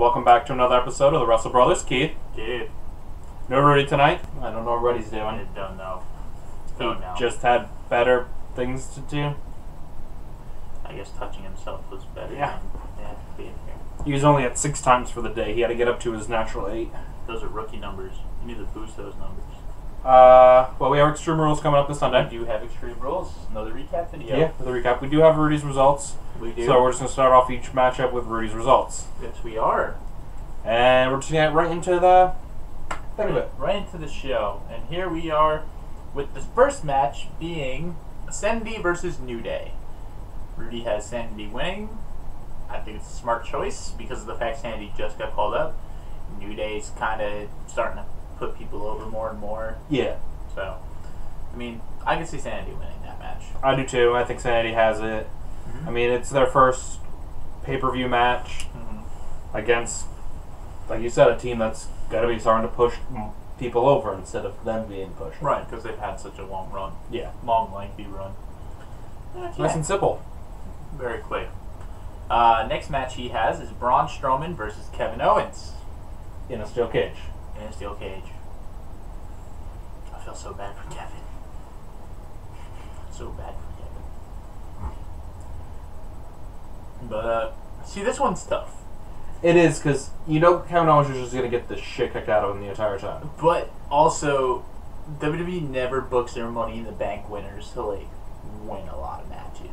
welcome back to another episode of the Russell Brothers. Keith. Dude. No Rudy tonight. I don't know what he's doing. I don't know. He just had better things to do. I guess touching himself was better Yeah. than being here. He was only at 6 times for the day. He had to get up to his natural 8. Those are rookie numbers. You need to boost those numbers. Well, we have Extreme Rules coming up this Sunday. We do have Extreme Rules. Another recap video. Yeah, for the recap. We do have Rudy's results. We do. So we're just going to start off each matchup with Rudy's results. Yes, we are. And we're just going to get right into the thing of it. Right into the show. And here we are with the first match being Sanity versus New Day. Rudy has Sanity winning. I think it's a smart choice because of the fact Sanity just got called up. New Day's kind of starting to put people over more and more. Yeah. So, I mean, I can see Sanity winning that match. I do too. I think Sanity has it. Mm-hmm. I mean, it's their first pay-per-view match against, like you said, a team that's got to be starting to push people over instead of them being pushed. Right, because they've had such a long run. Yeah. Long, lengthy run. Nice and simple. Very quick. Next match he has is Braun Strowman versus Kevin Owens In a steel cage. in a steel cage. I feel so bad for Kevin. So bad for Kevin. But, see, this one's tough. It is, because you know Kevin Owens is just going to get the shit kicked out of him the entire time. But also, WWE never books their Money in the Bank winners to, like, win a lot of matches.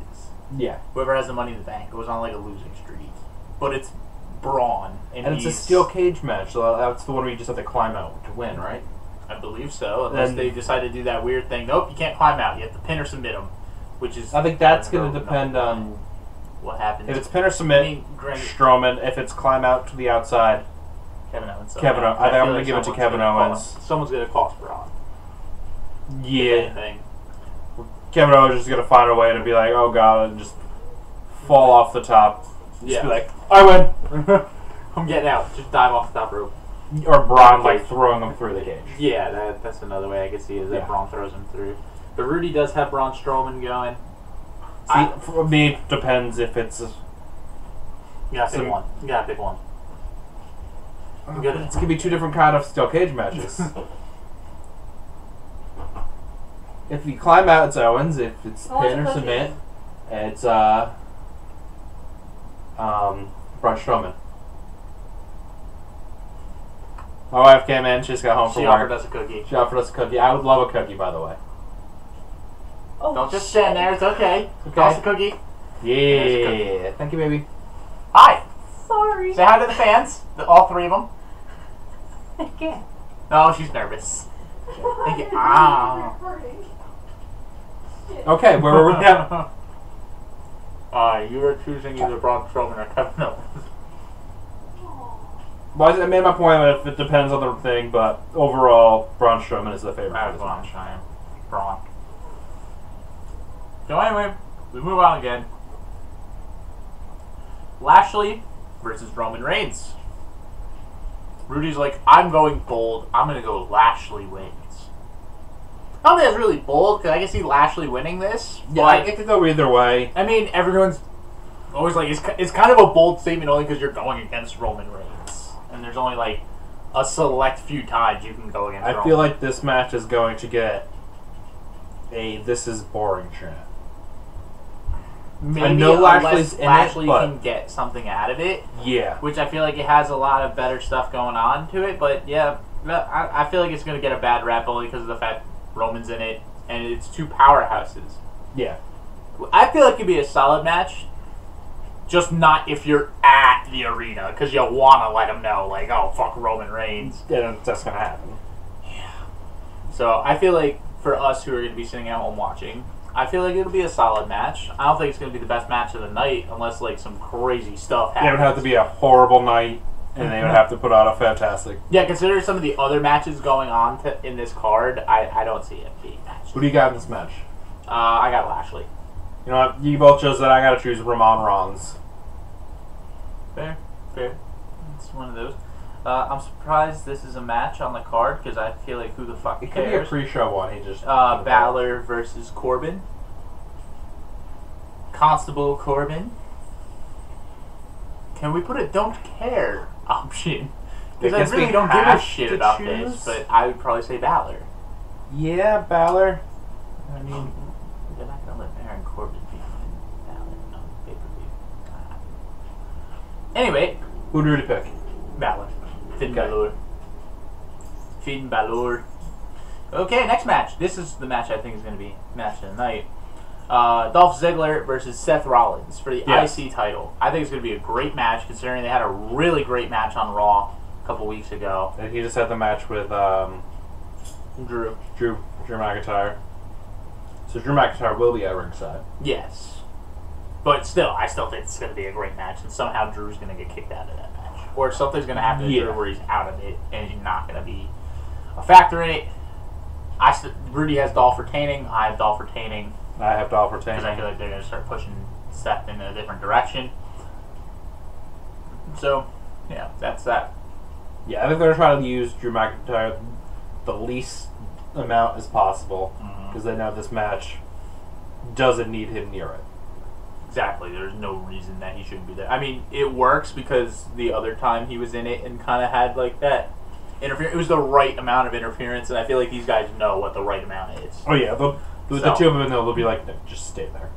Yeah. Whoever has the Money in the Bank goes on, like, a losing streak. But it's Braun. And it's a steel cage match, so that's the one where you just have to climb out to win, right? I believe so, unless they decide to do that weird thing. Nope, you can't climb out. You have to pin or submit them, which is... I think that's going to depend on... what happens. If it's pin or submit, Strowman. If it's climb out to the outside, Kevin Owens. Kevin Owens. I think I'm going to give it to Kevin Owens. Someone's going to cost Braun. Yeah. Kevin Owens is just going to find a way to be like, oh god, and just fall off the top. Just be like, I win. I'm getting out. Just dive off the top rope. Or Braun, like, throwing him through the cage. Yeah, that's another way I can see it, is that Braun throws him through. But Rudy does have Braun Strowman going. See, for me, it depends if it's... You gotta pick one. You gotta pick one. It's going to be two different kind of steel cage matches. If you climb out, it's Owens. If it's pin or submit, it's Braun Strowman. My wife came in. She just got home from work. She offered us a cookie. She offered us a cookie. I would love a cookie, by the way. Oh, don't just stand there. It's okay. Toss a cookie. Yeah. Thank you, baby. Hi. Sorry. Say hi to the fans. All three of them. I can't. No, she's nervous. Thank you. Ah. Okay, where were we now? You were choosing either Braun Strowman or Kevin Owens. Well, I made my point that it depends on the thing, but overall, Braun Strowman is the favorite for this match. Braun. So anyway, we move on again. Lashley versus Roman Reigns. Rudy's like, I'm going bold. I'm going to go Lashley wins. I don't think that's really bold, because I can see Lashley winning this. Yeah, it could go either way. I mean, everyone's always like, it's kind of a bold statement only because you're going against Roman Reigns. And there's only like a select few times you can go against Roman. I feel like this match is going to get a "this is boring" chant. Maybe I know Lashley's in Lashley it, but can get something out of it. Yeah. Which I feel like it has a lot of better stuff going on to it. But yeah, I feel like it's going to get a bad rap only because of the fact Roman's in it. And it's two powerhouses. Yeah. I feel like it'd be a solid match. Just not if you're at the arena. Because you'll want to let them know, like, oh, fuck Roman Reigns. Yeah, that's going to happen. Yeah. So I feel like for us who are going to be sitting at home watching, I feel like it'll be a solid match. I don't think it's going to be the best match of the night unless, like, some crazy stuff happens. It would have to be a horrible night, and they would have to put on a fantastic... Yeah, considering some of the other matches going on in this card, I don't see it being matched. Who do you got in this match? I got Lashley. You know what? You both chose that. I got to choose Ramon Rons. Fair. It's one of those. I'm surprised this is a match on the card because I feel like who the fuck It cares? could be a pre-show one. He just Balor versus Corbin. Constable Corbin. Can we put a don't care option. I Because I guess we really don't give a have shit to about choose? this, but I would probably say Balor. Yeah, Balor. I mean, They're not going to let Baron Corbin be Balor on pay-per-view. Anyway, who do you pick? Balor. Finn Okay. Balor. Finn Balor. Okay, next match. This is the match I think is going to be match of the night. Dolph Ziggler versus Seth Rollins for the Yes. IC title. I think it's going to be a great match considering they had a really great match on Raw a couple weeks ago. And he just had the match with Drew. Drew McIntyre. So Drew McIntyre will be at ringside. Yes. But still, I still think it's going to be a great match, and somehow Drew's going to get kicked out of that match. Or something's going to happen to Yeah. Drew where he's out of it, and he's not going to be a factor in it. Rudy has Dolph retaining. I have Dolph retaining. I have Dolph Because I feel retaining. like they're going to start pushing Seth in a different direction. So, yeah, that's that. Yeah, I think they're trying to use Drew McIntyre the least amount as possible because they know this match doesn't need him near it. Exactly. There's no reason that he shouldn't be there. I mean, it works because the other time he was in it and kind of had like that interference. It was the right amount of interference, and I feel like these guys know what the right amount is. Oh yeah, the two of them they'll be like, no, just stay there.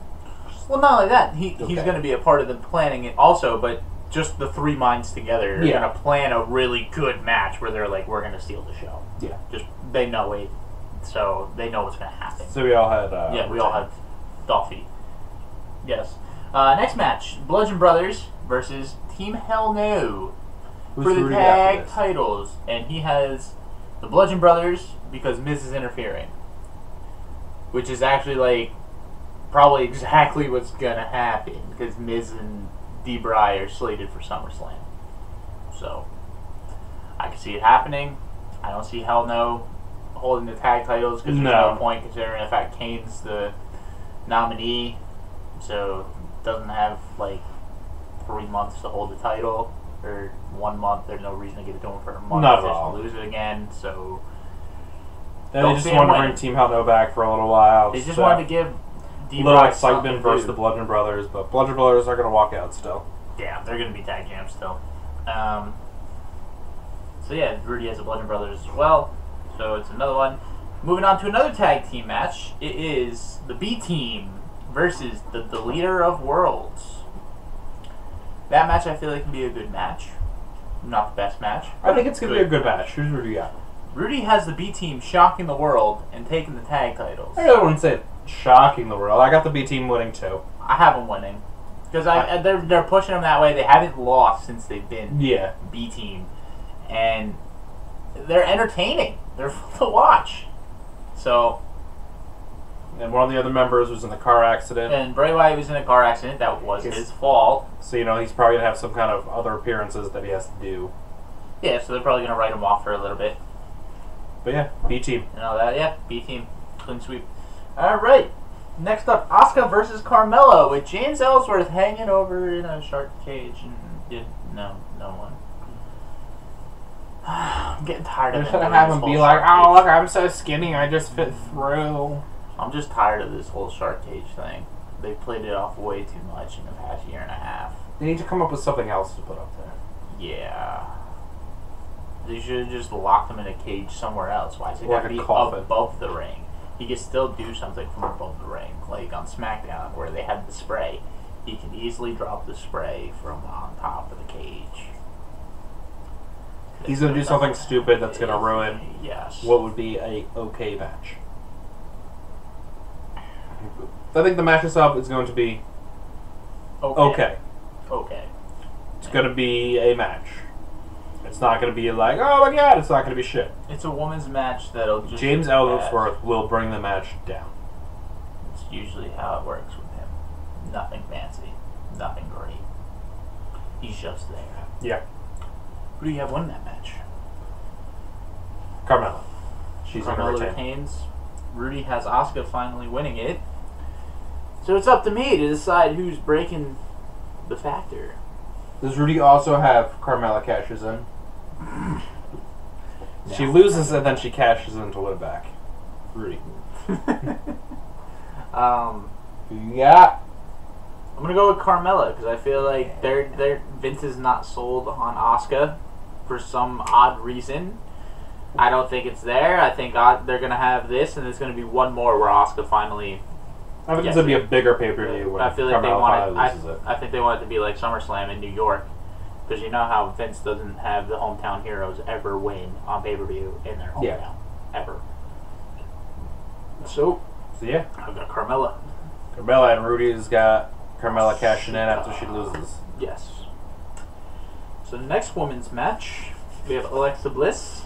Well, not only that, he's Okay. going to be a part of the planning it also, but just the three minds together are Yeah. going to plan a really good match where they're like, we're going to steal the show. Yeah. Just, they know it, so they know what's going to happen. So we all had. Yeah, we all have Dolphy. Yes. Next match, Bludgeon Brothers versus Team Hell No Who's for the Rudy after tag this? titles. And he has the Bludgeon Brothers because Miz is interfering. Which is actually, like, probably exactly what's going to happen because Miz and D-Bry are slated for SummerSlam. So, I can see it happening. I don't see Hell No holding the tag titles because there's no No. point considering the fact Kane's the nominee. So, doesn't have like 3 months to hold the title, or 1 month. There's no reason to give it to him for a month. Not at Just all. lose it again. So And Don't they just see him wanted to winning. bring Team Hell No back for a little while. they just so wanted to give a D-Bry little something excitement to versus do. the Bludgeon Brothers, but Bludgeon Brothers are going to walk out still. Yeah, they're going to be tag champs still. So yeah, Rudy has a Bludgeon Brothers as well. So it's another one. Moving on to another tag team match. It is the B Team versus the Deleter of Worlds. That match I feel like can be a good match. Not the best match. I think it's going to be a good match. Who's Rudy got? Rudy has the B Team shocking the world and taking the tag titles. I really wouldn't say shocking the world. I got the B team winning too. I have them winning. Because they're pushing them that way. They haven't lost since they've been Yeah. B Team. And they're entertaining. They're fun to watch. So, And one of the other members was in the car accident. and Bray Wyatt was in a car accident. That was Yes. his fault. So, he's probably going to have some kind of other appearances that he has to do. Yeah, so they're probably going to write him off for a little bit. But yeah, B team. And all that. Yeah, B Team. Clean sweep. Alright. Next up, Asuka versus Carmella with James Ellsworth hanging over in a shark cage. And did no one. I'm getting tired of They're them going to doing have this him whole be like, shark oh, cage. look, I'm so skinny, I just fit through. I'm just tired of this whole shark cage thing. They played it off way too much in the past year and a half. They need to come up with something else to put up there. Yeah. They should have just locked him in a cage somewhere else. Why is it Like got to a be coffin. above the ring? He can still do something from above the ring, like on SmackDown where they had the spray. He can easily drop the spray from on top of the cage. He's going to do something stupid that's going to ruin Yes. what would be a okay match. I think the match itself is going to be okay. Okay. It's going to be a match. It's not going to be like, oh my god, it's not going to be shit. It's a woman's match that'll just James be bad. Ellsworth will bring the match down. It's usually how it works with him. Nothing fancy. Nothing great. He's just there. Yeah. Who do you have win that match? Carmella. She's going to Carmella retain. retains. Rudy has Asuka finally winning it. So it's up to me to decide who's breaking the factor. Does Rudy also have Carmella cashes in? She No. loses and then she cashes in to win it back. Rudy. Who you got? I'm gonna go with Carmella because I feel like Vince is not sold on Asuka for some odd reason. I don't think it's there. I think they're gonna have this, and there's gonna be one more where Asuka finally. I think it's gonna be a bigger pay-per-view when I feel like they Carmella want finally loses it. I think they want it to be like SummerSlam in New York, because you know how Vince doesn't have the hometown heroes ever win on pay-per-view in their hometown ever. So yeah, I've got Carmella. Carmella and Rudy's got Carmella cashing in after she loses. Yes. So the next women's match, we have Alexa Bliss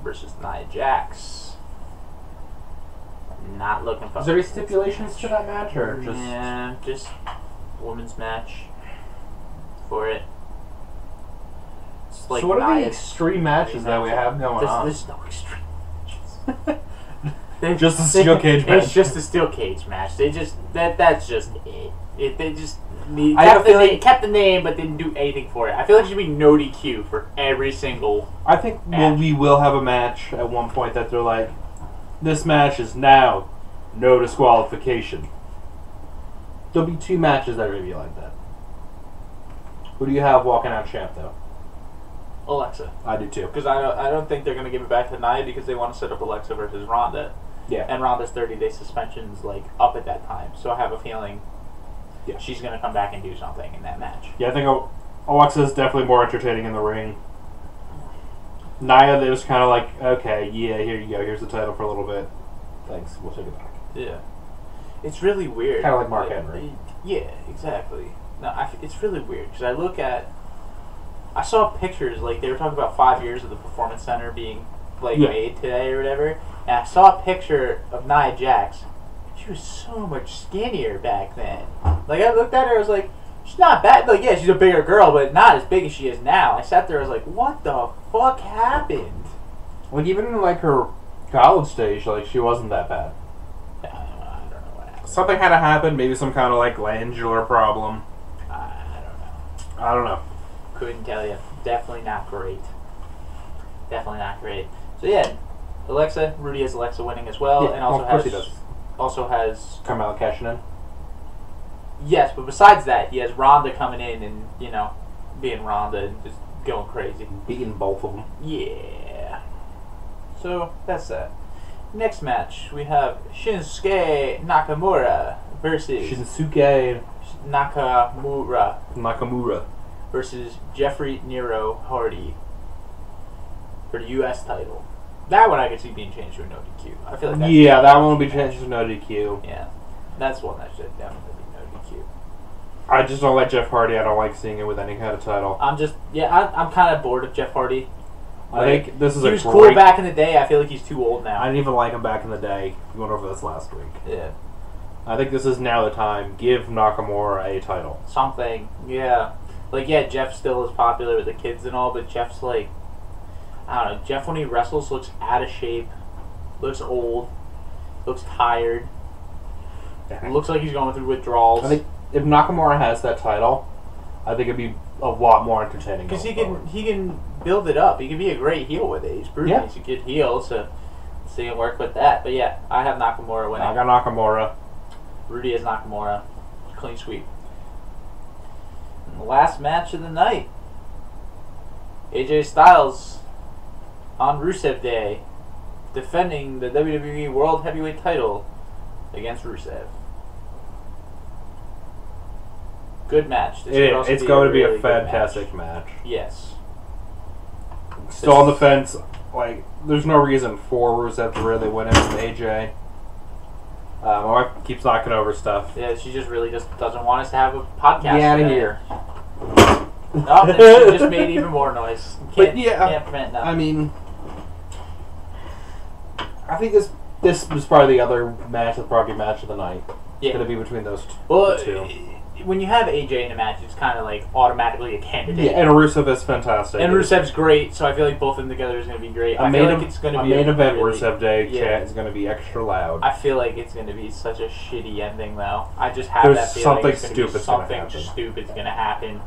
versus Nia Jax. Not looking for. Is there any stipulations to that match, or just? Yeah, just women's match for it. It's like so what are the Nia's extreme matches that we have going on? There's no extreme matches. Just a steel cage match. It's just a steel cage match. They just that's just it. They just kept the name but didn't do anything for it. I feel like it should be no DQ for every single. I think we will have a match at one point that they're like, this match is now no disqualification. There'll be 2 matches that are going to be like that. Who do you have walking out champ, though? Alexa. I do, too. Because I don't think they're going to give it back to Nia because they want to set up Alexa versus Ronda. Yeah. And Ronda's 30-day suspension's like up at that time. So I have a feeling she's going to come back and do something in that match. Yeah, I think Alexa is definitely more entertaining in the ring. Nia, they was kind of like, okay, yeah, here you go. Here's the title for a little bit. Thanks. We'll take it back. Yeah. It's really weird. Kind of like Mark Henry. Yeah, exactly. No, it's really weird because I saw pictures, like they were talking about 5 years of the Performance Center being made today or whatever, and I saw a picture of Nia Jax. She was so much skinnier back then. Like I looked at her, I was like, she's not bad. Like yeah, she's a bigger girl, but not as big as she is now. I sat there, I was like, what the fuck happened? Like even in like her college stage, like she wasn't that bad. I don't know what happened. Something had to happen. Maybe some kind of like glandular problem. I don't know. Couldn't tell you. Definitely not great. Definitely not great. So yeah, Alexa, Rudy has Alexa winning as well, and also of course he does. Also has Carmella cashing in. Yes, but besides that, he has Ronda coming in and being Ronda and just going crazy, beating both of them. Yeah. So that's that. Next match we have Shinsuke Nakamura versus Shinsuke Nakamura versus Jeffrey Nero Hardy for the U.S. title. That one I could see being changed to a no DQ. I feel like that one will be changed to no DQ. Yeah, that's one that should definitely be no DQ. I just don't like Jeff Hardy. I don't like seeing it with any kind of title. I'm kind of bored of Jeff Hardy. I think this is he was cool back in the day. I feel like he's too old now. I didn't even like him back in the day. We went over this last week. Yeah. I think this is now the time. Give Nakamura a title. Something. Yeah. Like, yeah, Jeff still is popular with the kids and all, but Jeff's like, I don't know, Jeff when he wrestles looks out of shape, looks old, looks tired, looks like he's going through withdrawals. I think if Nakamura has that title, I think it'd be a lot more entertaining. Because he can build it up. He can be a great heel with it. He's proven he's a good heel, so he can work with that. But yeah, I have Nakamura winning. I got Nakamura. Rudy has Nakamura. Clean sweep. And the last match of the night, AJ Styles on Rusev Day, defending the WWE World Heavyweight title against Rusev. Good match. It's going to be a fantastic match. Yes. Still on the fence. Like, there's no reason for Rusev to really win it from AJ. My wife keeps knocking over stuff. Yeah, she just really just doesn't want us to have a podcast. Get out of here. No, she just made even more noise. Can't prevent nothing. I mean, I think this was probably the other match, the probably match of the night. Yeah. It's going to be between those two. When you have AJ in a match, it's kind of like automatically a candidate. Yeah, and Rusev is fantastic. And Rusev's great, so I feel like both of them together is going to be great. I feel like it's going to be a main event Rusev Day chat is going to be extra loud. I feel like it's going to be such a shitty ending, though. I just have that feeling something stupid's going to happen.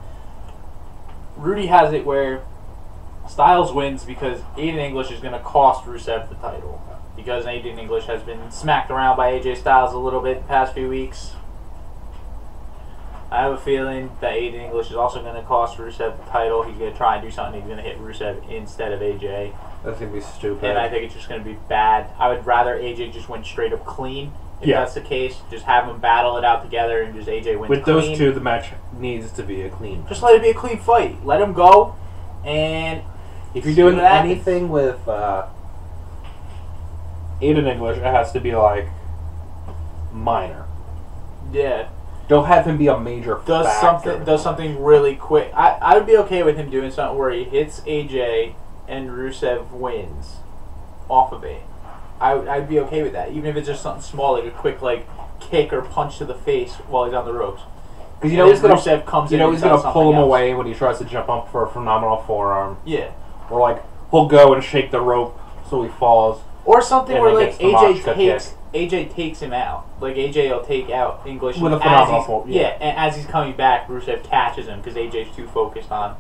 Rudy has it where Styles wins because Aiden English is going to cost Rusev the title. Because Aiden English has been smacked around by AJ Styles a little bit the past few weeks. I have a feeling that Aiden English is also going to cost Rusev the title. He's going to try and do something. He's going to hit Rusev instead of AJ. That's gonna be stupid. And I think it's just going to be bad. I would rather AJ just win straight up clean. If that's the case, just have them battle it out together and just AJ wins With clean. those two, the match needs to be a clean match. Just let it be a clean fight. Let them go. And If you're doing see what happens. anything with Aiden English, it has to be like minor. yeah, Don't have him be a major factor. does something really quick. I would be okay with him doing something where he hits AJ and Rusev wins off of it. I'd be okay with that, even if it's just something small, like a quick kick or punch to the face while he's on the ropes. Because you know he's gonna Rusev comes you in know and he's gonna does pull him something else. away when he tries to jump up for a phenomenal forearm. Yeah, Or like he'll go and shake the rope so he falls. or something And where then like gets the Machka AJ takes him out. Like AJ will take out English With a as phenomenal he's- fall, yeah, yeah. and as he's coming back, Rusev catches him because AJ's too focused on.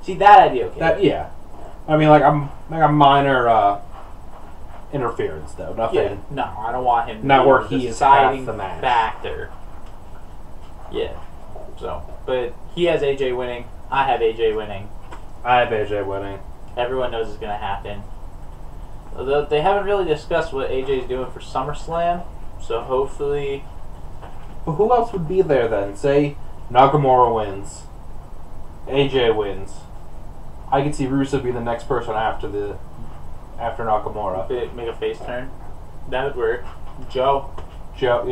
See, that I'd be okay. That, yeah, I mean like a minor interference though. Nothing. Yeah, no, I don't want him. Not to be where the he is half deciding the match. factor. Yeah, so but he has AJ winning. I have AJ winning. I have AJ winning. Everyone knows it's gonna happen. Although they haven't really discussed what AJ's doing for SummerSlam, so hopefully. But who else would be there then? Say Nakamura wins, AJ wins. I could see Rusev be the next person after Nakamura. Make a face turn. That would work. Joe Joe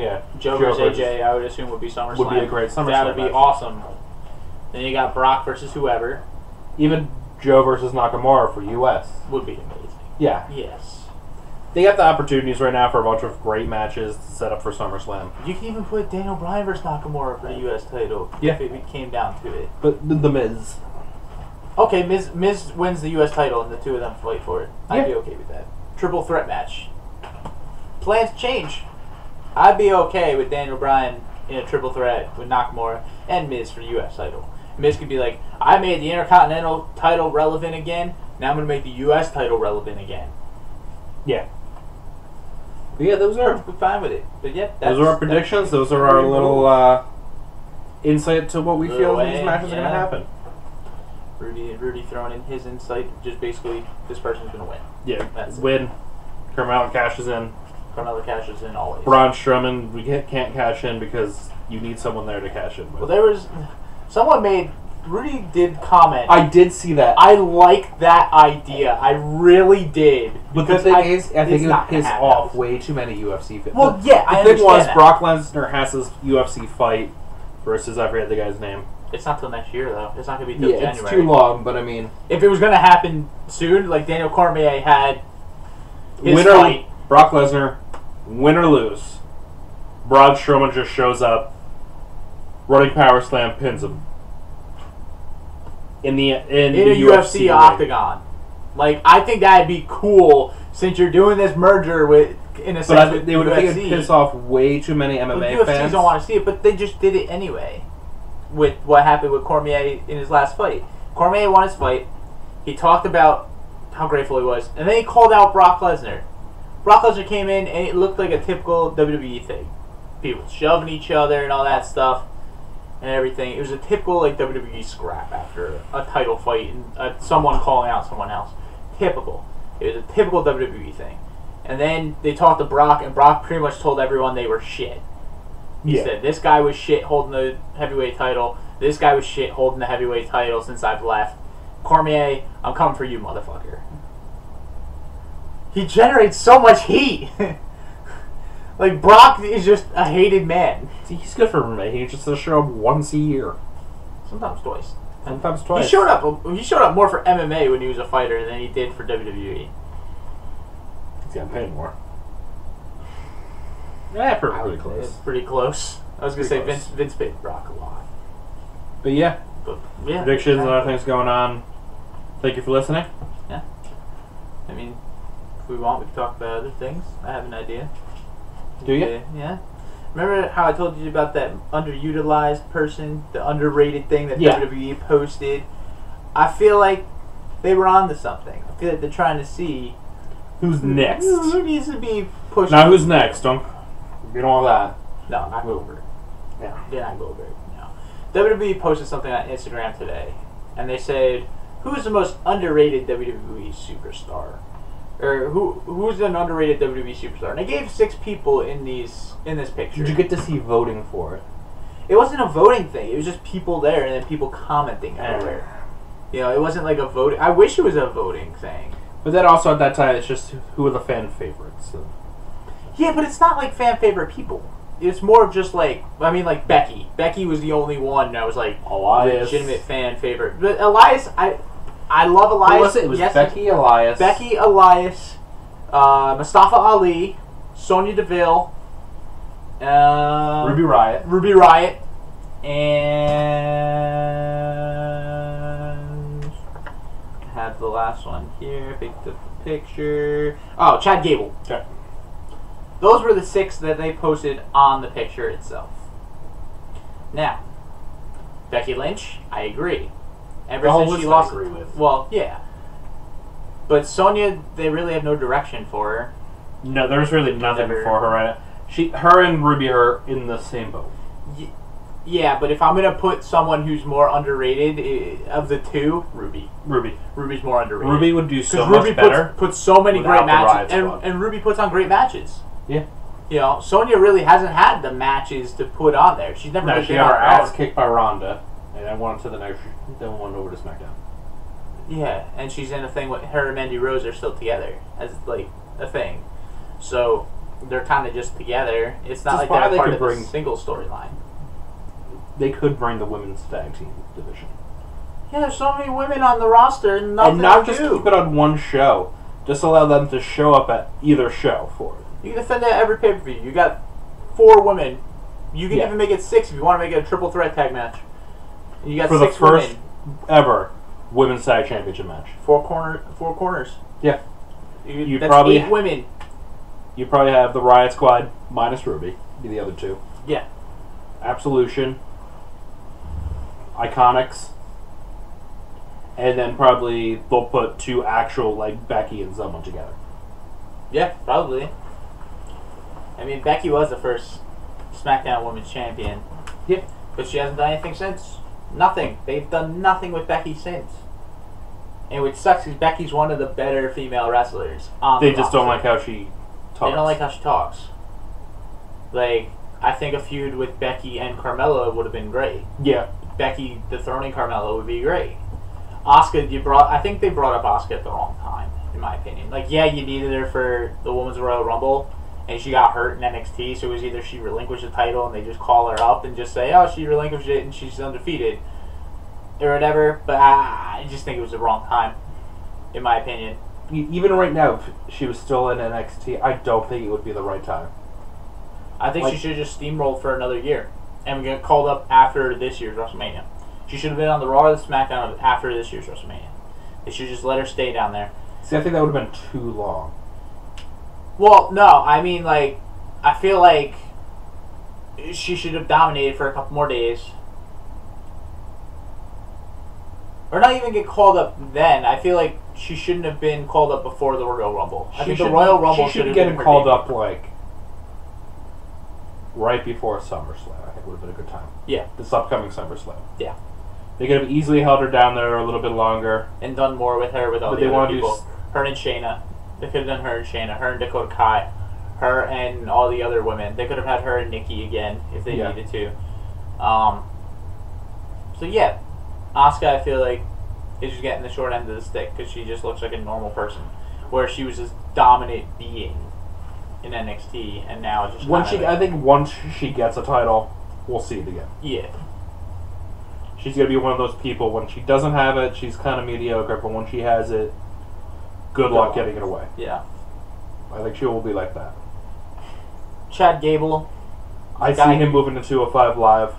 versus AJ, I would assume would be SummerSlam. would be a great SummerSlam That would be match. awesome. Then you got Brock versus whoever. Even Joe versus Nakamura for US. Would be amazing. Yeah, Yes. they got the opportunities right now for a bunch of great matches to set up for SummerSlam. You can even put Daniel Bryan versus Nakamura for the U.S. title Yeah. if it came down to it. But the Miz. Okay, Miz wins the U.S. title and the two of them fight for it. I'd Yeah. be okay with that. Triple threat match. Plans change. I'd be okay with Daniel Bryan in a triple threat with Nakamura and Miz for the U.S. title. Miz could be like, I made the Intercontinental title relevant again, now I'm going to make the U.S. title relevant again. Yeah. But yeah, those are Perfectly fine with it. But yeah, those are our predictions. Those are our little insight to what we Little feel these way, matches are going to yeah. happen. Rudy throwing in his insight, just basically, this person's going to win. Yeah, That's it. win. Carmella cashes in. Carmella cashes in always. Braun Strowman, we can't cash in because you need someone there to cash in with. Well, there was... Rudy did comment. I did see that. I like that idea. I really did. But the Because thing is, I think it's it would not gonna piss happen. off way too many UFC fans. Well, yeah, I the thing was, understand that. Brock Lesnar has his UFC fight versus, I forget the guy's name. It's not till next year, though. It's not going to be till Yeah, January. it's too long, but I mean... If it was going to happen soon, like Daniel Cormier had his Win or fight. Brock Lesnar, win or lose, Braun Strowman just shows up, running power slam, pins him. In the UFC ring. octagon. Like, I think that'd be cool since you're doing this merger with, in a But sense, I, with they would think UFC. it'd piss off way too many But MMA UFC fans. don't want to see it, but they just did it anyway. With what happened with Cormier in his last fight. Cormier won his fight. He talked about how grateful he was, and then he called out Brock Lesnar. Brock Lesnar came in, and it looked like a typical WWE thing. People shoving each other and all that stuff, and everything. It was a typical like WWE scrap after a title fight and someone calling out someone else. Typical. It was a typical WWE thing. And then they talked to Brock, and Brock pretty much told everyone they were shit. He said, this guy was shit holding the heavyweight title. This guy was shit holding the heavyweight title since I've left. Cormier, I'm coming for you, motherfucker. He generates so much heat. Like, Brock is just a hated man. See, he's good for me. He just does show up once a year. Sometimes twice. Sometimes twice. He showed up more for MMA when he was a fighter than he did for WWE. He's getting paid more. Yeah, pretty close. It's pretty close. I was going to say Pretty close. Vince paid Brock a lot. But yeah, But, yeah. predictions and other things going on. Thank you for listening. I mean, if we want, we can talk about other things. I have an idea. Do you? Yeah. Remember how I told you about that underutilized person, the underrated thing that Yeah. WWE posted? I feel like they were onto something. I feel like they're trying to see Who's next? who needs to be pushed. Now, who's next? We don't want that. No, not Goldberg. Yeah. Yeah, not Goldberg. No. WWE posted something on Instagram today, and they said, "Who's the most underrated WWE superstar?" Or who's an underrated WWE superstar? And they gave 6 people in this picture. Did you get to see voting for it? It wasn't a voting thing. It was just people there and then people commenting everywhere. You know, it wasn't like a voting. I wish it was a voting thing. But then also at that time, it's just who are the fan favorites. So. Yeah, but it's not like fan favorite people. It's more of just like, I mean, like Becky. Becky was the only one that was like Elias. legitimate fan favorite. But Elias, I love Elias. Who was it? It was yes, Becky, Elias. Becky, Elias, Mustafa Ali, Sonya Deville, Ruby Riott. Ruby Riott, and I have the last one here. Picked up the picture. Oh, Chad Gable. Okay. Those were the 6 that they posted on the picture itself. Now, Becky Lynch, I agree. Ever All since she list I lost, agree with. well, yeah. But Sonya, they really have no direction for her. No, there's really nothing Never. for her right now. Her and Ruby are in the same boat. Yeah, but if I'm gonna put someone who's more underrated of the 2, Ruby. Ruby's more underrated. Ruby would do so Ruby much better. puts so many without great the Riot matches, Squad. and Ruby puts on great matches. Yeah. You know, Sonya really hasn't had the matches to put on there. She's never No, really she been got her on ass Raw. kicked by Ronda, and then went to the next. Then went over to SmackDown. Yeah, and she's in a thing with her and Mandy Rose are still together as like a thing. So they're kind of just together. It's not Just like why they're they part could of bring- the single storyline. They could bring the women's tag team division, Yeah, there's so many women on the roster and nothing and not to just do. keep it on one show. Just allow them to show up at either show for it. You can defend that every pay-per-view. You got 4 women. You can Yeah. even make it 6 if you want to make it a triple threat tag match. You got For the 6 first women. ever women's tag championship match. 4 corners. Yeah. You, That's that's probably- 8 women. You probably have the Riot Squad minus Ruby, be the other 2. Yeah. Absolution, Iconics, and then probably they'll put 2 actual like Becky and someone together. Yeah, probably. I mean, Becky was the first SmackDown Women's Champion. Yeah. But she hasn't done anything since. Nothing. They've done nothing with Becky since. And which sucks is Becky's one of the better female wrestlers on They the just don't roster. like how she talks. They don't like how she talks. Like, I think a feud with Becky and Carmella would have been great. Yeah. Becky dethroning Carmella would be great. Asuka, I think they brought up Asuka at the wrong time, in my opinion. Like, yeah, you needed her for the Women's Royal Rumble, and she got hurt in NXT, so it was either she relinquished the title and they just call her up and just say, oh, she relinquished it and she's undefeated, or whatever, but I just think it was the wrong time, in my opinion. Even right now, if she was still in NXT, I don't think it would be the right time. I think she should have just steamrolled for another year and get called up after this year's WrestleMania. She should have been on the Raw or the SmackDown after this year's WrestleMania. They should just let her stay down there. See, I think that would have been too long. Well, no, I mean, like, I feel like she should have dominated for a couple more days. Or not even get called up then. I feel like she shouldn't have been called up before the Royal Rumble. I think the Royal Rumble she should should have get been her called debut. up like right before SummerSlam. I think would have been a good time. Yeah. This upcoming SummerSlam. Yeah. They could have easily held her down there a little bit longer. And done more with her with all But the they other wanna do people. Her and Shayna. They could have done her and Shayna. Her and Dakota Kai. Her and all the other women. They could have had her and Nikki again if they Yeah. needed to. So yeah, Asuka, I feel like is just getting the short end of the stick because she just looks like a normal person, where she was this dominant being in NXT, and now just I think once she gets a title, we'll see it again. yeah. She's gonna be one of those people when she doesn't have it, she's kind of mediocre, but when she has it, good luck getting it away. Yeah. I think she will be like that. Chad Gable I see guy- him moving to 205 Live.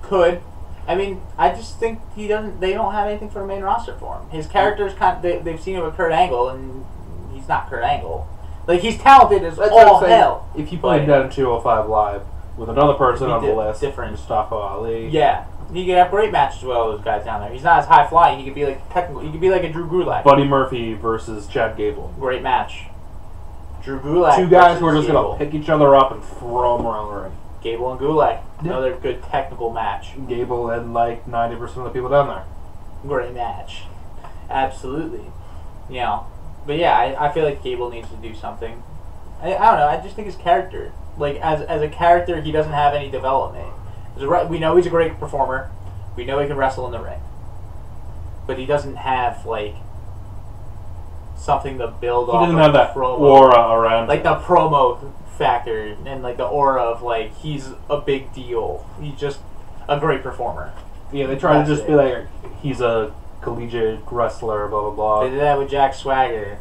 could. I mean, I just think he doesn't. They don't have anything for a main roster for him. His character's kind. They've seen it with Kurt Angle, and he's not Kurt Angle. Like, he's talented as That's what all I'm saying. hell. If you put him down in 205 Live with another person It'd be on the list, different. Mustafa Ali. Yeah, he could have great matches with all those guys down there. He's not as high flying. He could be like technical. He could be like a Drew Gulak. Buddy Murphy versus Chad Gable. Great match. Drew Gulak. Two guys versus who are just Gable. going to pick each other up and throw them around the ring. Gable and Gulak, Yeah. another good technical match. Gable and like 90% of the people down there. Great match. Absolutely. You know. But yeah, I feel like Gable needs to do something. I don't know, I just think his character. Like, as a character, he doesn't have any development. We know he's a great performer. We know he can wrestle in the ring. But he doesn't have, like, something to build He off doesn't of have that promo. aura around Like him. the promo factor and like the aura of like he's a big deal. He's just a great performer. Yeah, they try to That's just it. be like, he's a collegiate wrestler, blah, blah, blah. They did that with Jack Swagger.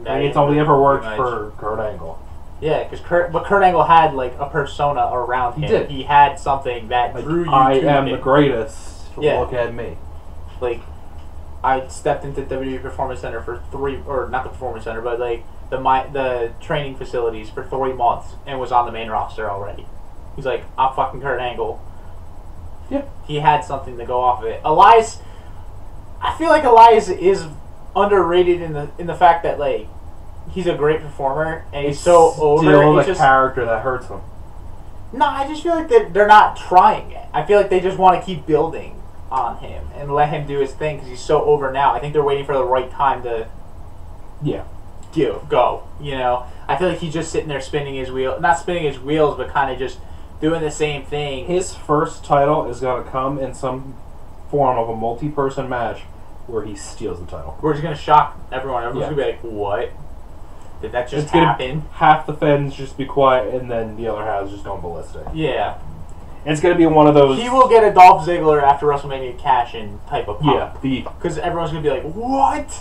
And it's only ever worked Pretty much. for Kurt Angle. Yeah, because Kurt Angle had like a persona around him. He did. He had something that Like, drew you I to am him. the greatest. Yeah. Look at me. Like, I stepped into WWE Performance Center for not the Performance Center, but like the training facilities for 3 months and was on the main roster already. He's like, I'm fucking Kurt Angle. Yeah. He had something to go off of it. Elias, I feel like Elias is underrated in the fact that like he's a great performer and he's so over. Still It's the just, character that hurts him. no, I just feel like they're not trying it. I feel like they just want to keep building on him and let him do his thing because he's so over now. I think they're waiting for the right time to Yeah. go. You know, I feel like he's just sitting there spinning his wheel, not spinning his wheels, but kind of just doing the same thing. His first title is going to come in some form of a multi-person match where he steals the title. We're just gonna shock everyone. Everyone's Yeah. gonna be like, "What? Did that just It's gonna happen?" half the fans just be quiet, and then the other half is just going ballistic. Yeah, It's going to be one of those. he will get a Dolph Ziggler after WrestleMania cash-in type of Yeah, pop. the Because everyone's gonna be like, "What?"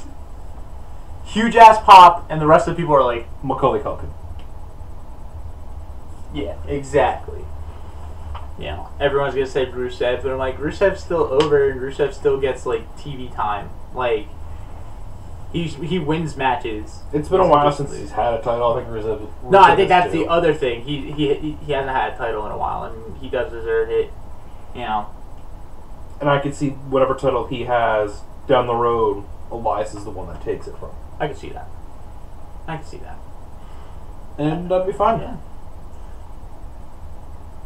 Huge ass pop, and the rest of the people are like, Macaulay Culkin. "Yeah, exactly." You know, everyone's gonna say Rusev, but I'm like, Rusev's still over, and Rusev still gets like TV time. Like, he wins matches. It's been a while since he's had a title. I think Rusev. No, I Rusev think is that's due. the other thing. He hasn't had a title in a while, and he does deserve it. You know, And I could see whatever title he has down the road, Elias is the one that takes it from. I can see that. I can see that. And that'd be fine. Yeah.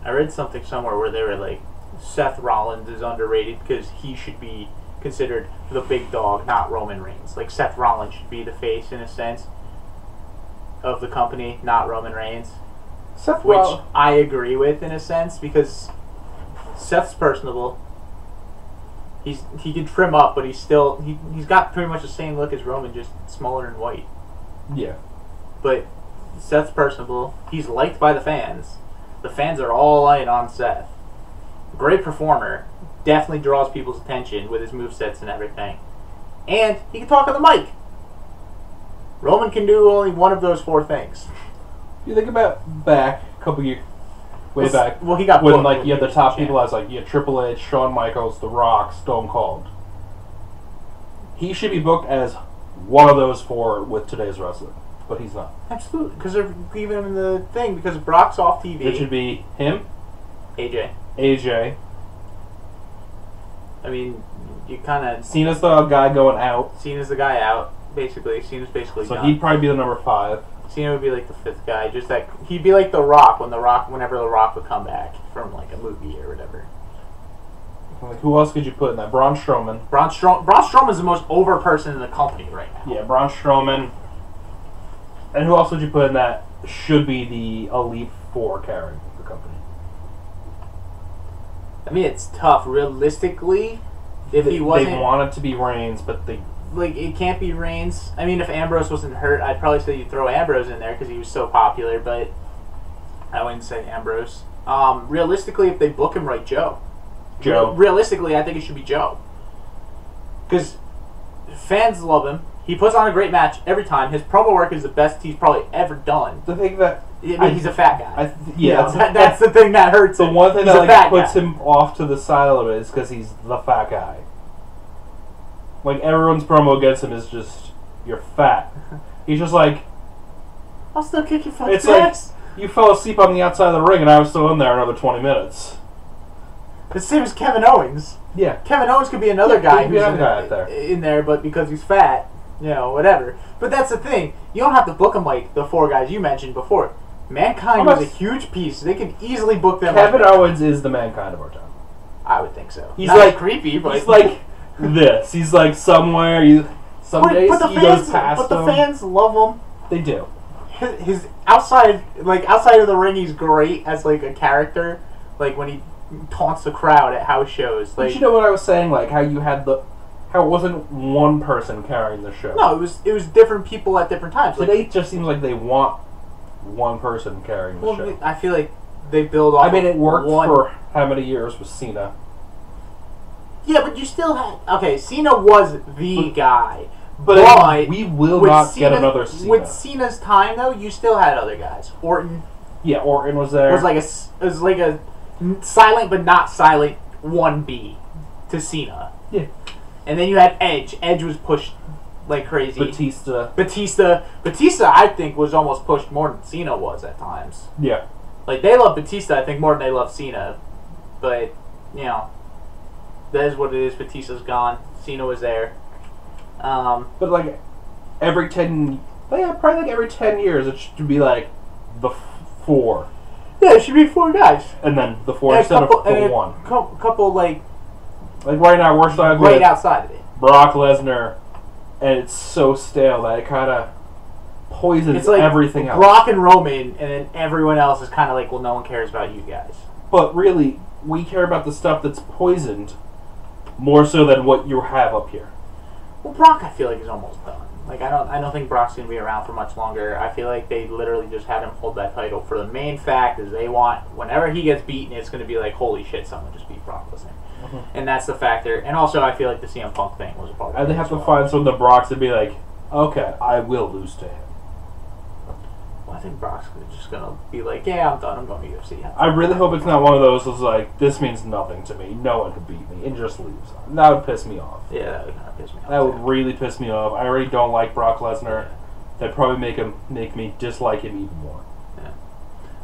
I read something somewhere where they were like, Seth Rollins is underrated because he should be considered the big dog, not Roman Reigns. Like, Seth Rollins should be the face, in a sense, of the company, not Roman Reigns. Seth Which Rollins. I agree with, in a sense, because Seth's personable. He can trim up, but he's got pretty much the same look as Roman, just smaller and white. Yeah. But Seth's personable. He's liked by the fans. The fans are all in on Seth. Great performer. Definitely draws people's attention with his movesets and everything. And he can talk on the mic. Roman can do only one of those 4 things. You think about back a couple years, way back, Well, he got when booked like when you had he the was top champ. people as like you had Triple H, Shawn Michaels, The Rock, Stone Cold. He should be booked as one of those 4 with today's wrestling, but he's not. Absolutely, because they're leaving him in the thing because Brock's off TV. It should be him, AJ. AJ. I mean, you kind of Cena's the guy going out, Cena's the guy out. Basically, Cena's basically so done. he'd probably be the number 5. Cena would be like the 5th guy. Just that he'd be like The Rock whenever The Rock would come back from like a movie or whatever. Like, who else could you put in that? Braun Strowman. Braun Strowman's the most over person in the company right now. Yeah, Braun Strowman. And who else would you put in that should be the Elite 4 carrying the company? I mean, it's tough. Realistically, if he They wasn't want it to be Reigns, but they like, it can't be Reigns. I mean, if Ambrose wasn't hurt, I'd probably say you throw Ambrose in there because he was so popular. But I wouldn't say Ambrose. Realistically, if they book him right, Joe. Realistically, I think it should be Joe. Because fans love him. He puts on a great match every time. His promo work is the best he's probably ever done. the thing that I mean, he's a fat guy. yeah, That's the thing that hurts the him. one thing He's that a fat like, puts guy. him off to the side a little bit is because he's the fat guy. Like everyone's promo against him is just you're fat. He's just like I'll still kick your fucking it's like ass. you fell asleep on the outside of the ring and I was still in there another 20 minutes. The same as Kevin Owens. Yeah. Kevin Owens could be another Yeah, guy he could be who's another guy out there. in there, but because he's fat, whatever. But that's the thing. You don't have to book him like the 4 guys you mentioned before. Mankind was a huge piece. They could easily book them. Kevin Owens is the Mankind of our time. I would think so. He's Not like creepy, but he's like this. He's like somewhere. Some days but the he fans, goes past but the them. fans love him. They do. His outside of the ring, he's great as like a character. Like when he taunts the crowd at house shows. But Like you know what I was saying? Like how you had how it wasn't one person carrying the show. no, it was different people at different times. Like, Today it just seems like they want one person carrying the show. I feel like they build off. I mean, it worked one. for how many years with Cena? Yeah, but you still had Cena was the guy. But we will with not get Cena- another Cena. With Cena's time, though, you still had other guys. Orton Yeah, Orton was there. was like a silent but not silent 1B to Cena. Yeah. And then you had Edge. Edge was pushed like crazy. Batista. Batista, I think, was almost pushed more than Cena was at times. Yeah. Like, they love Batista, I think, more than they love Cena. But, you know, that is what it is. Batista's gone. Cena was there. But like every 10, probably like every 10 years, it should be like the 4, Yeah, it should be 4 guys. and then the 4 And instead of the 1. Couple, like, Like right now, we're starting right with outside of it. Brock Lesnar, and it's so stale that it kind of poisons It's like everything else. Brock and Roman, and then everyone else is kind of like, well, no one cares about you guys. But really, we care about the stuff that's poisoned more so than what you have up here. Well, Brock, I feel like, is almost done. Like, I don't think Brock's gonna be around for much longer. I feel like they literally just had him hold that title for the main fact is they want whenever he gets beaten, it's gonna be like, holy shit, someone just beat Brock Lesnar, and that's the factor. And also, I feel like the CM Punk thing was a part of it. They have to find some of the Brocks and be like, okay, I will lose to him. Well, I think Brock's just gonna be like, yeah, I'm done. I'm going to UFC. I really hope it's not one of those that's like, this means nothing to me. No one could beat me, and just leaves. That would piss me off. Yeah, that would kind of piss me off. That would really piss me off. I already don't like Brock Lesnar. That'd probably make me dislike him even more.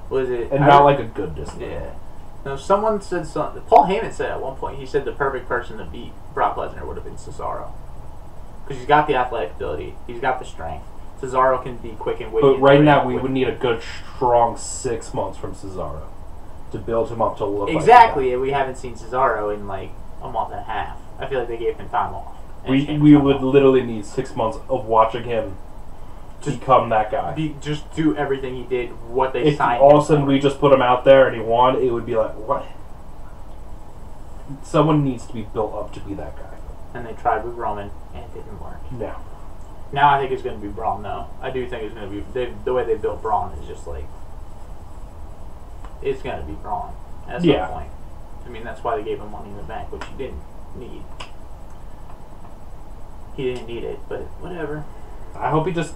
Was it? And not like a good dislike. Yeah. No, someone said something. Paul Heyman said at one point, he said the perfect person to beat Brock Lesnar would have been Cesaro. Because he's got the athletic ability. He's got the strength. Cesaro can be quick and witty. But right now, we would need a good, strong 6 months from Cesaro to build him up to look exactly, like and we haven't seen Cesaro in like a month and a half. I feel like they gave him time off. We would literally need 6 months of watching him just become that guy. Just do everything he did, what they If signed all him of a sudden for. we just put him out there and he won, it would be like, what? Someone needs to be built up to be that guy. And they tried with Roman, and it didn't work. No. Now I think it's going to be Braun, though. I do think it's going to be... the way they built Braun is just like... It's going to be Braun at some point. I mean, that's why they gave him Money in the Bank, which he didn't need. He didn't need it, but whatever. I hope he just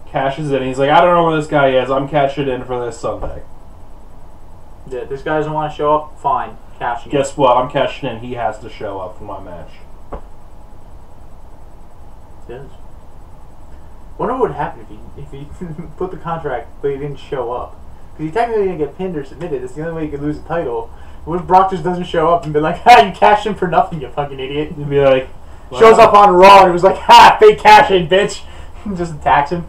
cashes in. He's like, I don't know where this guy is. I'm cashing in for this Sunday. Yeah, this guy doesn't want to show up? Fine. Cashing in. Guess what? I'm cashing in. He has to show up for my match. Yes. Wonder what would happen if he put the contract but he didn't show up. Because he technically didn't get pinned or submitted. It's the only way he could lose the title. What if Brock just doesn't show up and be like, ha, you cashed in for nothing, you fucking idiot. He'd be like... Shows up on Raw and it was like, ha, fake cash in, bitch. Just attacks him.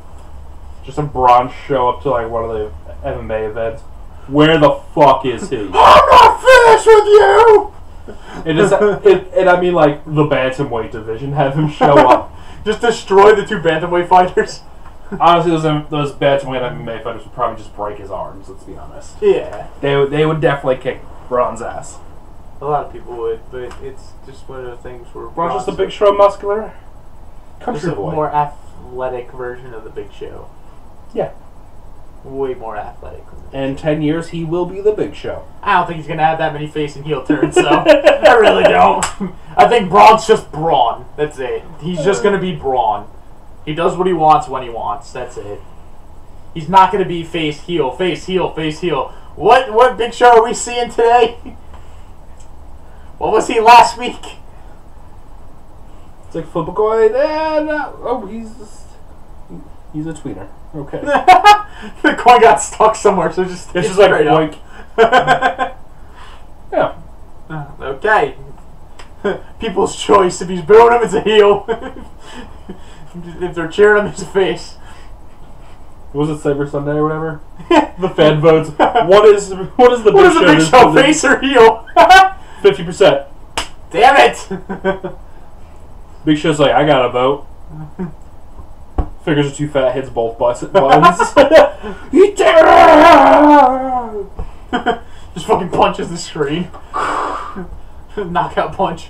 Just a Braun show up to like one of the MMA events. Where the fuck is he? I'm not finished with you! And I mean like the bantamweight division, have him show up. Just destroy the 2 bantamweight fighters. Honestly, those bantamweight MMA fighters would probably just break his arms, let's be honest. Yeah. They would definitely kick Braun's ass. A lot of people would, but it's just one of the things where Braun's just a big, strong, muscular country just a boy. more athletic version of the Big Show. Yeah. Way more athletic. In 10 years, he will be the Big Show. I don't think he's going to have that many face and heel turns, so I really don't. I think Braun's just Braun. That's it. He's just going to be Braun. He does what he wants when he wants. That's it. He's not going to be face, heel, face, heel, face, heel. What Big Show are we seeing today? What was he last week? It's like flip a coin, and oh, he's a tweener. Okay. The coin got stuck somewhere, so just It's just like boink. Yeah. Okay. People's choice. If he's booing him, it's a heel. If they're cheering him, it's a face. Was it Cyber Sunday or whatever? The fan votes. What is the What is the Big Show, face or heel? 50%. Damn it! Big Show's like, I gotta vote. Fingers are too fat, hits both buttons. He just fucking punches the screen. Knockout punch.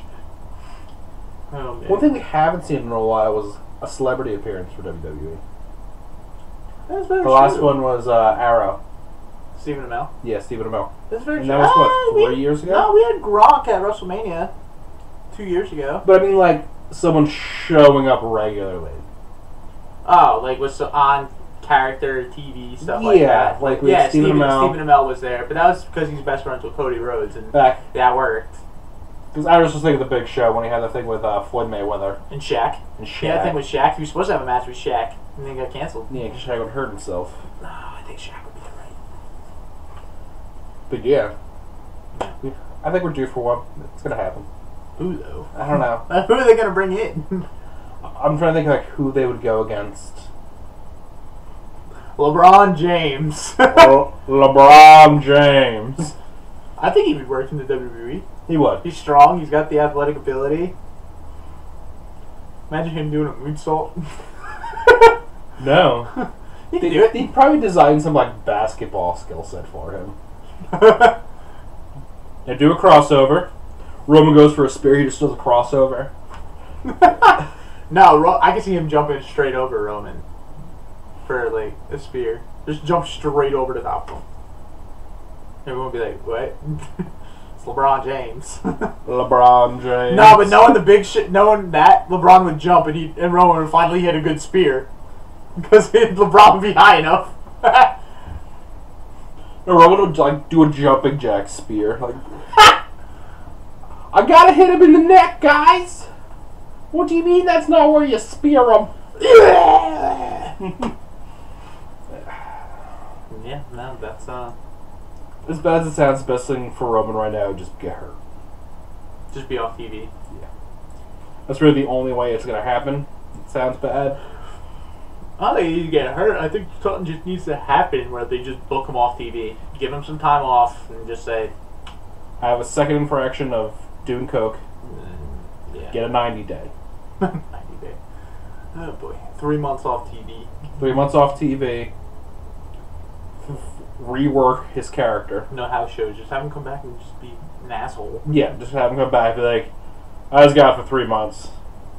Oh, man. One thing we haven't seen in a while was a celebrity appearance for WWE. That's very The last true. one was Arrow. Stephen Amell. Yeah, Stephen Amell. That's very And true. that was what, 3 years ago? No, we had Gronk at WrestleMania 2 years ago. But I mean, like, someone showing up regularly. Oh, like with some on character TV stuff like Yeah, that. like we had Stephen Amell. Stephen Amell was there, but that was because he's best friends with Cody Rhodes, and Back. that worked. Because I was just thinking of the Big Show when he had the thing with Floyd Mayweather And Shaq. and Shaq. Yeah, I think with Shaq, he was supposed to have a match with Shaq, and then got canceled. Yeah, because Shaq would hurt himself. No, I think Shaq would be alright. But yeah. I think we're due for one. It's going to happen. Who though? I don't know. Who are they gonna bring in? I'm trying to think like who they would go against. LeBron James. LeBron James. I think he would work in the WWE. He would. He's strong. He's got the athletic ability. Imagine him doing a moonsault. No. He can do it. They'd probably design some like basketball skill set for him. And do a crossover. Roman goes for a spear, he just does a crossover. No, I can see him jumping straight over Roman for like a spear. Just jump straight over the top of him. Everyone will be like, "What?" It's LeBron James. LeBron James. No, but knowing the big shit, knowing that LeBron would jump and Roman would finally hit a good spear because LeBron would be high enough. No, Roman would like do a jumping jack spear. Like, I gotta hit him in the neck, guys. What do you mean that's not where you spear him? Yeah, no, that's As bad as it sounds, the best thing for Roman right now would just get hurt. just be off TV. Yeah. That's really the only way it's gonna happen. It sounds bad. I don't think he needs to get hurt. I think something just needs to happen where they just book him off TV, give him some time off, and just say, I have a second infraction of doing coke. yeah, Get a 90-day. 90 day. Oh boy, 3 months off TV. 3 months off TV. Rework his character. No house shows. Just have him come back and just be an asshole. Yeah, just have him come back and be like, I was gone for 3 months.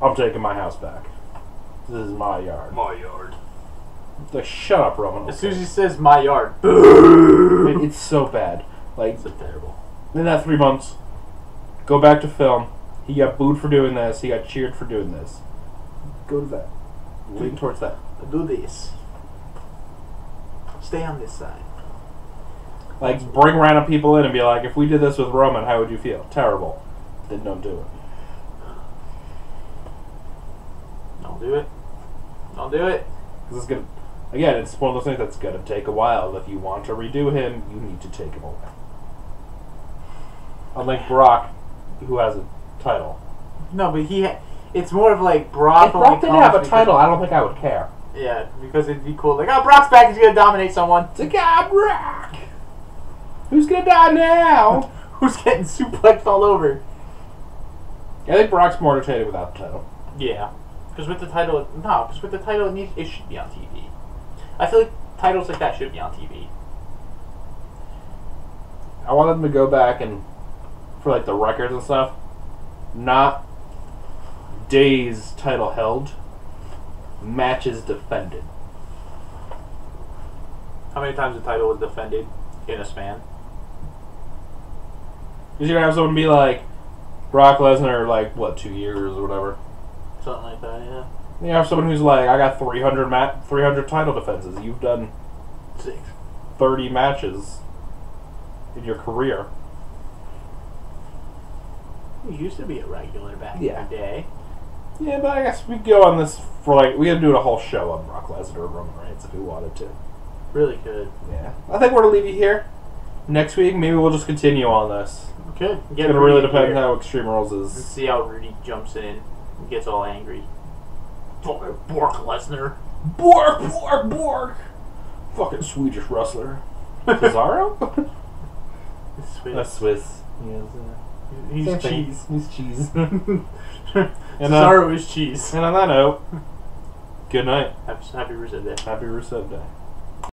I'm taking my house back. This is my yard. My yard. Like, shut up, Roman. As soon as he says my yard, boom. It's so bad. Like, It's terrible. in that 3 months, go back to film. He got booed for doing this. He got cheered for doing this. Go to that. Lean towards that. Do this. Stay on this side. Like, bring random people in and be like, if we did this with Roman, how would you feel? Terrible. Then don't do it. Don't do it. Don't do it. Because it's gonna, again, it's one of those things that's gonna take a while. If you want to redo him, you need to take him away. Unlike Brock, who has a title. No, but it's more of like Brock. If Brock didn't have a title, I don't think I would care. Yeah, because it'd be cool. Like, oh, Brock's back. He's gonna dominate someone. It's like, ah, Brock! Who's gonna die now? Who's getting suplexed all over? I think Brock's more entertaining without the title. Yeah, because with the title, it should be on TV. I feel like titles like that should be on TV. I want them to go back and, for like the records and stuff, not days title held, matches defended. How many times the title was defended in a span? Because you're gonna have someone be like, Brock Lesnar, like, what, 2 years or whatever. Something like that, yeah. You have someone who's like, I got 300 title defenses. You've done 6. 30 matches in your career. You used to be a regular back in the day. Yeah, but I guess we go on this for like, we gotta do a whole show on Brock Lesnar and Roman Reigns if we wanted to. Really good. Yeah. I think we're gonna leave you here. Next week, maybe we'll just continue on this. Okay. It's gonna really depend how Extreme Rules And is. see how Rudy jumps in and gets all angry. Fucking Brock Lesnar. Bork! Fucking Swedish wrestler. Cesaro? Swiss. That's Swiss. He is, He's same thing. cheese. He's cheese. Cesaro is cheese. And on that note, good night. Happy Rusev Day. Happy Rusev Day.